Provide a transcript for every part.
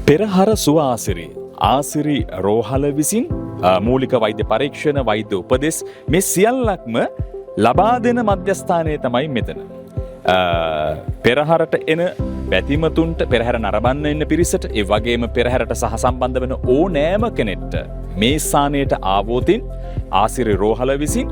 පෙරහර සුව ආසිරි ආසිරි රෝහල විසින් මූලික වෛද්‍ය පරීක්ෂණ වෛද්‍ය උපදෙස් මේ සියල්ලක්ම ලබා දෙන මධ්‍යස්ථානය තමයි මෙතන. පෙරහරට එන බැතිමතුන්ට පෙරහැර නරඹන්න එන්න පිරිසට ඒ වගේම පෙරහැරට සහ සම්බන්ධ වෙන ඕනෑම කෙනෙක්ට මේ ස්ථානයට ආවෝතින් ආසිරි රෝහල විසින්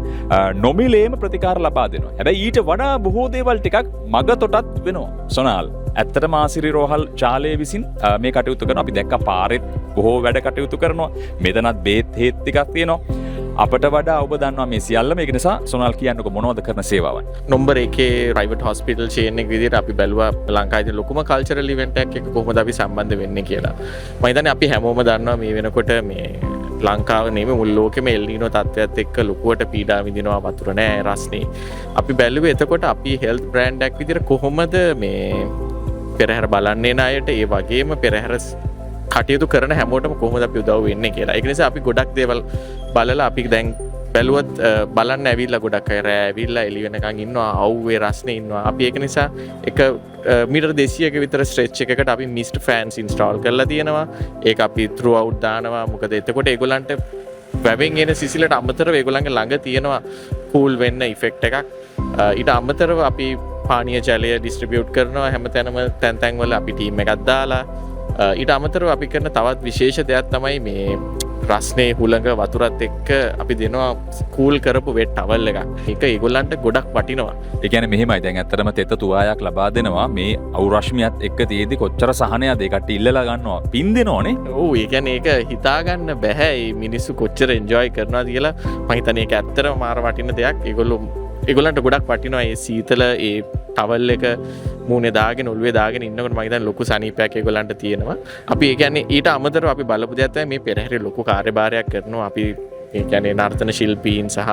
නොමිලේම ප්‍රතිකාර ලබා දෙනවා. හැබැයි ඊට වඩා බොහෝ දේවල් ටිකක් මග තොටත් වෙනවා. සොනාල් ඇත්තටම ආසිරි රෝහල් චාලය විසින් මේ කටයුතු කරනවා. අපි දැක්ක පාරෙත් බොහෝ වැඩ කටයුතු කරනවා. මෙතනත් බේත් හේත් ටිකක් තියෙනවා. අපට වඩා ඔබ දන්නවා මේ සියල්ල. මේක නිසා සොනාල් කියන්නකෝ මොනවද කරන සේවාවන්? නම්බර් 1 ප්‍රයිවට් හොස්පිටල් චේන් එක විදිහට අපි බැලුවා ලංකාවේ ලොකුම කල්චරල් ඉවෙන්ට් එකක් එක්ක කොහොමද අපි සම්බන්ධ වෙන්නේ කියලා. මම හිතන්නේ අපි හැමෝම දන්නවා මේ වෙනකොට මේ ලංකාව නෙමෙයි මුළු ලෝකෙම එල් නීනෝ තත්ත්වයක් එක්ක ලොකුවට පීඩා විඳිනවා. වතුර නැහැ, රස්නේ. අපි බැලුවේ එතකොට අපි හෙල්ත් බ්‍රෑන්ඩ් එකක් විදිහට කොහොමද මේ පෙරහැර බලන්නේ ණයට ඒ වගේම පෙරහැර කටයුතු කරන හැමෝටම කොහොමද අපි උදව් වෙන්නේ කියලා. ඒක නිසා අපි ගොඩක් දේවල් බලලා අපි දැන් බැලුවත් බලන්න ඇවිල්ලා ගොඩක් අය රෑ ඇවිල්ලා එළි වෙනකන් ඉන්නවා. අවුවේ රස්නේ ඉන්නවා. අපි ඒක නිසා එක මීටර් 200ක විතර ස්ට්‍රෙච් එකකට අපි මිස්ට් ෆෑන්ස් ඉන්ස්ටෝල් කරලා තියෙනවා. ඒක අපි through out දානවා. මොකද එතකොට ඒගොල්ලන්ට වැවෙන් එන සිසිලට අමතරව ඒගොල්ලන්ගේ ළඟ තියෙනවා කූල් වෙන්න ඉෆෙක්ට් එකක්. ඊට අමතරව අපි පානීය ජලය ඩිස්ට්‍රිබියුට් කරනවා හැමතැනම තැන් වල අපි ටීම් එකක් දාලා. ඊට අමතරව අපි කරන තවත් විශේෂ දෙයක් තමයි මේ රස්නේ හුළඟ වතුරත් එක්ක අපි දෙනවා කූල් කරපු වෙට් ටවල් එකක්. ඒක ඒගොල්ලන්ට ගොඩක් වටිනවා. ඒ කියන්නේ මෙහෙමයි දැන් ඇත්තටම තෙත තුවායක් ලබා දෙනවා මේ අවුරශ්මියත් එක්ක තියෙදි කොච්චර සහනයද ඒකට ඉල්ලලා ගන්නවා. පින් දෙනවනේ. ඔව් ඒ කියන්නේ ඒක හිතා ගන්න බෑ. මේ මිනිස්සු කොච්චර එන්ජොයි කරනවාද කියලා. මම හිතන්නේ ඒක ඇත්තටම මාර වටින දෙයක්. ඒගොල්ලන්ට ගොඩක් වටිනවා මේ සීතල ඒ ටවල් එක මූණේ දාගෙන ඔළුවේ දාගෙන ඉන්නකොට මම හිතන්නේ ලොකු සනීපයක් ඒගොල්ලන්ට තියෙනවා. අපි ඒ කියන්නේ ඊට අමතරව අපි බලපු දෙයක් තමයි මේ පෙරහැරේ ලොකු කාර්යභාරයක් කරනවා. අපි ඒ කියන්නේ නර්තන ශිල්පීන් සහ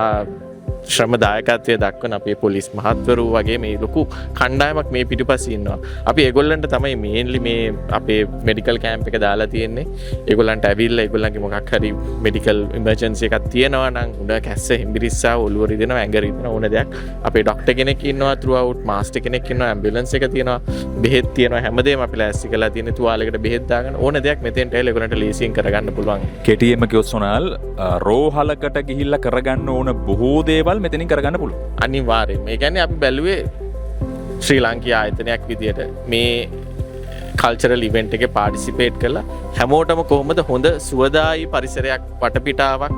ශ්‍රම දායකත්වයේ දක්වන අපේ පොලිස් මහත්වරු වගේ මේ ලොකු කණ්ඩායමක් මේ පිටුපස්සේ ඉන්නවා. අපි ඒගොල්ලන්ට තමයි මේන්ලි මේ අපේ මෙඩිකල් කැම්ප් එක දාලා තියෙන්නේ. ඒගොල්ලන්ට ඇවිල්ලා ඒගොල්ලන්ගේ මොකක් හරි මෙඩිකල් ඉමර්ජන්සි එකක් තියෙනවා නම් උඩ කැස්ස හිම්බිරිස්සා ඔළුව රිදෙනවා ඇඟ රිදෙනවා ඕන දෙයක් අපේ ડોක්ටර් කෙනෙක් ඉන්නවා throughout මාස්ටර් කෙනෙක් ඉන්නවා ඇම්බියුලන්ස් එක තියෙනවා බෙහෙත් තියෙනවා හැමදේම අපි ලෑස්ති කරලා තියෙන තුවාලයකට බෙහෙත් දාගෙන ඕන දෙයක් මෙතෙන්ට ඇවිල්ලා ඒගොල්ලන්ට ලීසින් කරගන්න පුළුවන්. කෙටියෙන්ම කිව්වොත් සොනාල් රෝහලකට ගිහිල්ලා කරගන්න ඕන බොහෝ දේවල් මෙතනින් කරගන්න පුළුවන්. අනිවාර්යයෙන්ම. ඒ කියන්නේ අපි බැලුවේ ශ්‍රී ලංකීය ආයතනයක් විදියට මේ කල්චරල් ඉවෙන්ට් එකේ පාටිසිපේට් කරලා හැමෝටම කොහොමද හොඳ සුවදායි පරිසරයක් වටපිටාවක්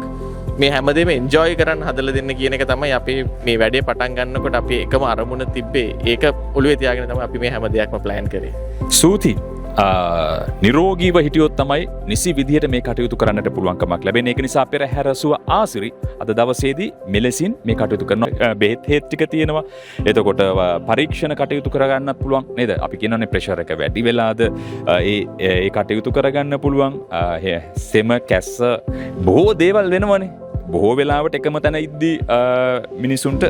මේ හැමදේම එන්ජොයි කරන්න හදලා දෙන්න කියන එක තමයි අපි මේ වැඩේ පටන් ගන්නකොට අපි එකම අරමුණ තිබ්බේ. ඒක ඔළුවේ තියාගෙන තමයි අපි මේ හැම දෙයක්ම ප්ලෑන් කරේ. සූති නිරෝගීව හිටියොත් තමයි නිසි විදිහට මේ කටයුතු කරන්නට පුළුවන්කමක් ලැබෙන්නේ. ඒක නිසා පෙරහැර සුව ආසිරි අද දවසේදී මෙලෙසින් මේ කටයුතු කරනවා. බෙහෙත් හේත් ටික තියෙනවා. එතකොට පරීක්ෂණ කටයුතු කරගන්නත් පුළුවන් නේද? අපි කියනවානේ ප්‍රෙෂර් එක වැඩි වෙලාද ඒ කටයුතු කරගන්න පුළුවන්. සෙම කැස්ස බොහෝ දේවල් වෙනවනේ. බොහෝ වෙලාවට එකම තැන ඉද්දී මිනිසුන්ට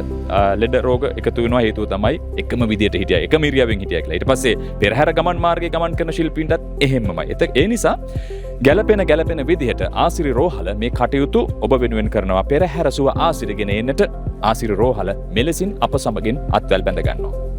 ලෙඩ රෝග එකතු වෙනවා. හේතුව තමයි එකම විදියට හිටියා එකම ඉරියව්වෙන් හිටියා කියලා. ඊට පස්සේ පෙරහැර ගමන් මාර්ගයේ ගමන් කරන ශිල්පීන්ටත් එහෙමමයි. ඒ නිසා ගැළපෙන විදිහට ආසිරි රෝහල මේ කටයුතු ඔබ වෙනුවෙන් කරනවා. පෙරහැර සුව ආසිරිගෙන එන්නට ආසිරි රෝහල මෙලෙසින් අප සමගින් අත්වැල් බැඳ ගන්නවා.